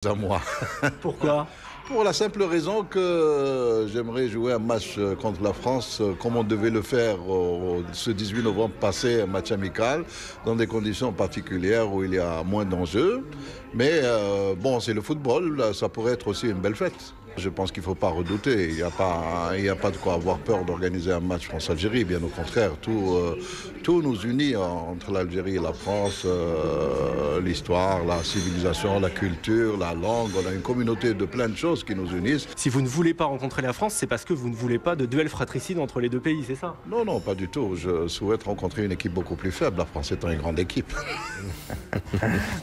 À moi. Pourquoi? Pour la simple raison que j'aimerais jouer un match contre la France comme on devait le faire ce 18 novembre passé, un match amical, dans des conditions particulières où il y a moins d'enjeux. Mais bon, c'est le football, ça pourrait être aussi une belle fête. Je pense qu'il ne faut pas redouter. Il n'y a pas de quoi avoir peur d'organiser un match France-Algérie. Bien au contraire, tout nous unit entre l'Algérie et la France. L'histoire, la civilisation, la culture, la langue. On a une communauté de plein de choses qui nous unissent. Si vous ne voulez pas rencontrer la France, c'est parce que vous ne voulez pas de duel fratricide entre les deux pays, c'est ça? Non, non, pas du tout. Je souhaite rencontrer une équipe beaucoup plus faible. La France étant une grande équipe.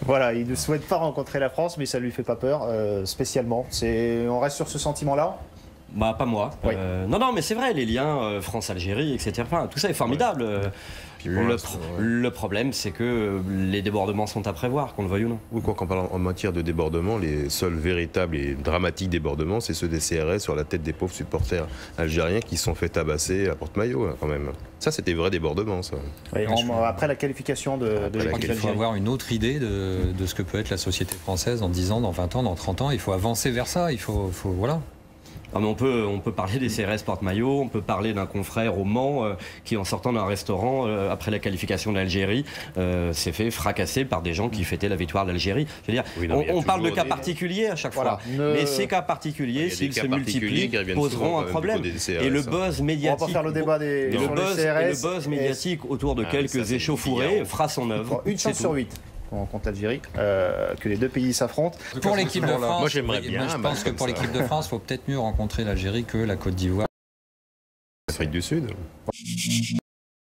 Voilà, il ne souhaite pas rencontrer la France, mais ça ne lui fait pas peur, spécialement. On reste sur ce sentiment-là? Bah, pas moi. Oui. Non, mais c'est vrai, les liens France-Algérie, etc. Enfin, tout ça est formidable. Ouais. Le problème, c'est que les débordements sont à prévoir, qu'on le veuille ou non. Oui, quoi qu'en parlant en matière de débordement, les seuls véritables et dramatiques débordements, c'est ceux des CRS sur la tête des pauvres supporters algériens qui se sont fait tabasser à Porte-Maillot, quand même. Ça, c'était vrai débordement, ça. Oui, après la qualification de l'équipe Il faut avoir une autre idée de ce que peut être la société française dans 10 ans, dans 20 ans, dans 30 ans. Il faut avancer vers ça. Voilà. Non, mais on peut parler des CRS Porte-Maillot, on peut parler d'un confrère au Mans qui, en sortant d'un restaurant après la qualification de l'Algérie, s'est fait fracasser par des gens qui fêtaient la victoire de l'Algérie. Je veux dire, oui, non, on parle de cas particuliers à chaque fois, mais ces cas particuliers, s'ils se multiplient, poseront un problème. Et le buzz médiatique, on va pas faire le débat sur les CRS, le buzz médiatique autour de quelques échauffourées fera son œuvre. Une chance sur 8. Contre l'Algérie, que les deux pays s'affrontent. Pour l'équipe de France, moi j'aimerais bien. Je pense que pour l'équipe de France, il faut peut-être mieux rencontrer l'Algérie que la Côte d'Ivoire. L'Afrique du Sud.